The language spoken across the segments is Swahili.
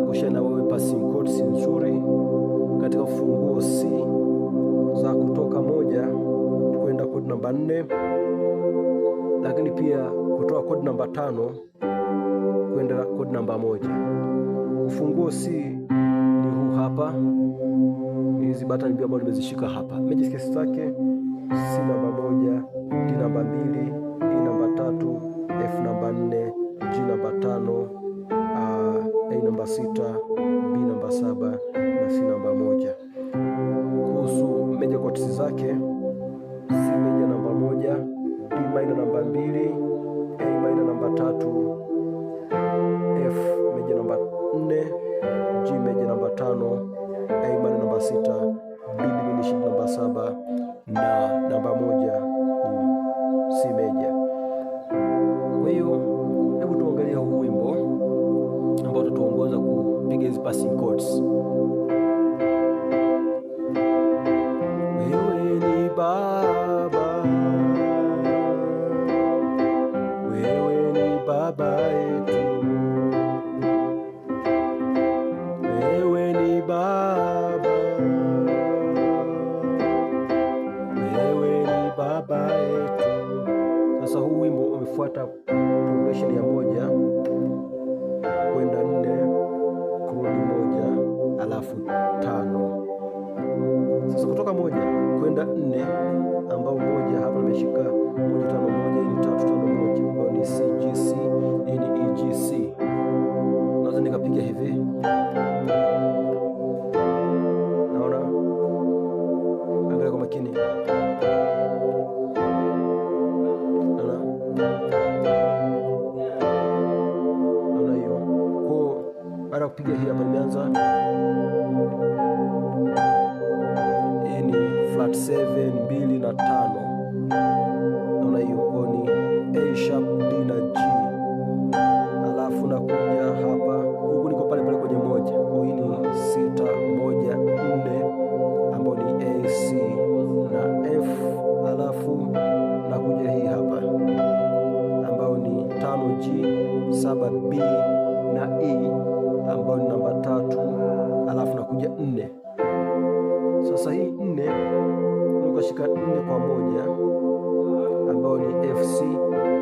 kushare na wewe passing chords nzuri katika ufunguo C za kutoka 1 kwenda kodi namba 4, lakini pia kutoka kodi namba 5 kwenda kodi namba 1. Ufunguo C ni huu hapa, hizi button mbili ambazo nimezishika hapa. Major scales zake C namba 1, D namba 2, E namba 3, F namba 4, G namba 5, A namba 6, B namba 7 na C namba 1. Kuhusu major chords zake, C major namba 1, D minor namba 2, A minor namba 3, F major namba 4, G major namba 5, A minor namba 6, B diminished namba 7 na namba 1 ni C major. Kwa hiyo hebu tuangalie huu wimbo ambao tutaongoza kupiga hizi passing chords. Wewe ni Baba, wewe ni Baba yetu, wewe ni Baba, wewe ni Baba yetu. Sasa huu wimbo umefuata progression ya 1 kwenda 4 kurudi 1 alafu 5. Sasa kutoka 1 kwenda 4, ambao 1 hapa nimeshika 1 5 1, hii ni 3 5 1, ambao ni C G C, hii ni E G C. Naweza nikapiga hivi, naona, angalia kwa makini, naona hiyo. Kwa baada ya kupiga hii hapa nimeanza, hii ni flat 7 2 na 5, naona hiyo. Kwa ni A sharp D na G, alafu nakuja hapa, huku niko pale pale kwenye 1. Kwa hii ni 6 1 4, ambao ni A C na F, alafu nakuja hii hapa ambao ni 5 G 7 B na E, ambao ni namba 3, alafu nakuja 4. Sasa hii 4 unakashika 4 kwa 1, ambao ni F C.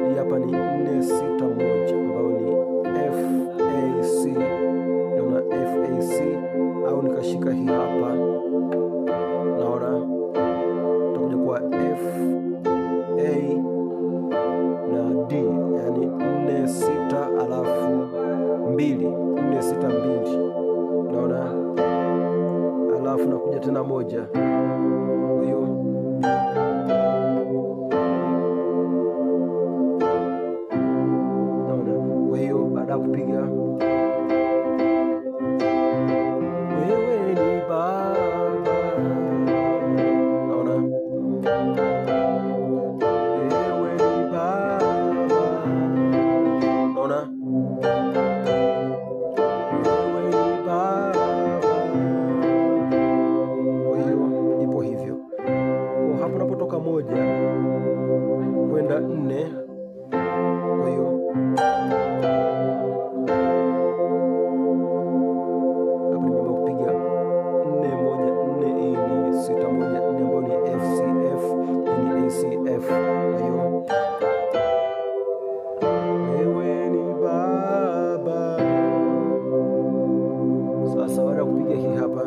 Hii hapa ni 4 6 1, ambao ni F A C, naona F A C, au nikashika hii hapa, naona utakuja kwa F A na D, yani 4 6 alafu 2, 4 6 2, naona, alafu nakuja tena 1. Kwa hiyo naona, kwa hiyo baada ya kupiga wewe ni Baba, naona, wewe ni Baba, naona, wewe ni Baba. Kwa hiyo ipo hivyo. Kwa hapo unapotoka 1 kwenda 4, kwa hiyo hapo nimeamua kupiga 4 1 4, hii ni 6 1 4, ambao ni F C F, hii ni A C F. Kwa hiyo wewe ni Baba. Sasa baada ya kupiga hii hapa,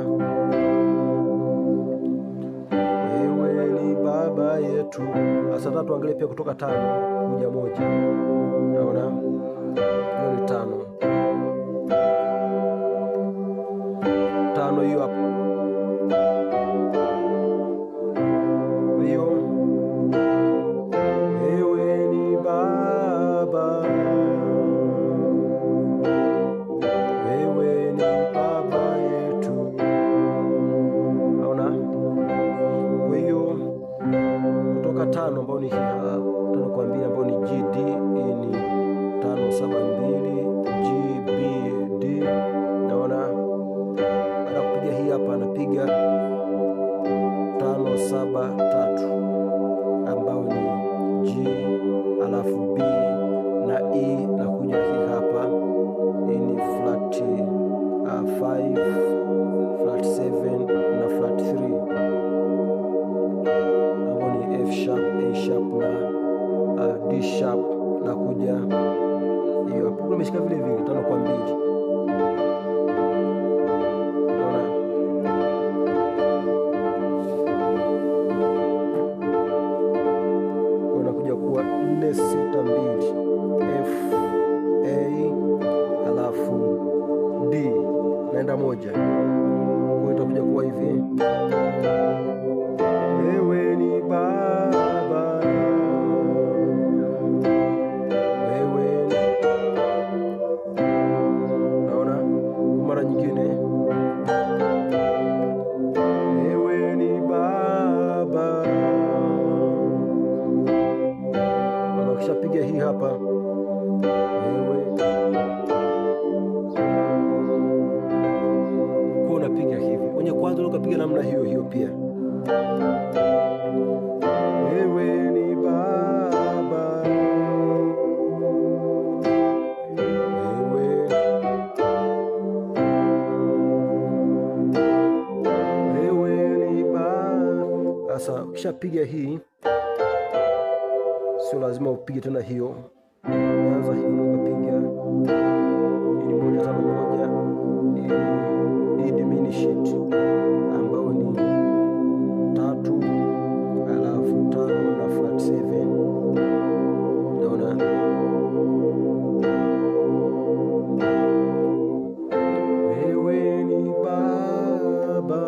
wewe ni Baba yetu. Sasa tatu, angalia pia kutoka 5 kuja 1, naona hiyo ni 5 5, hiyo hapo. Kwa hiyo wewe ni Baba, wewe ni Baba yetu, naona. Kwa hiyo kutoka 5 ambao ni hii hapa, 5 kwa 2, ambao ni G D, hii ni 5 7 2, G B D, naona. Baada kupiga hii hapa, napiga 5 7 3, ambao ni G alafu B na E, na kuja hii hapa, hii ni flat naenda moja, kwa itakuja kuwa hivi: wewe ni Baba, wewe. Naona mara nyingine, wewe ni Baba. Na ukishapiga hii hapa, wewe, kwa unapiga hivi. Kwenye kwanza ukapiga namna hiyo hiyo pia, wewe ni Baba, wewe ni Baba. Sasa ukishapiga hii, sio lazima upige tena hiyo. Anza hivi ukapiga ili 151, hii diminished ambayo ni 3 alafu 5 na flat 7. Naona wewe ni Baba.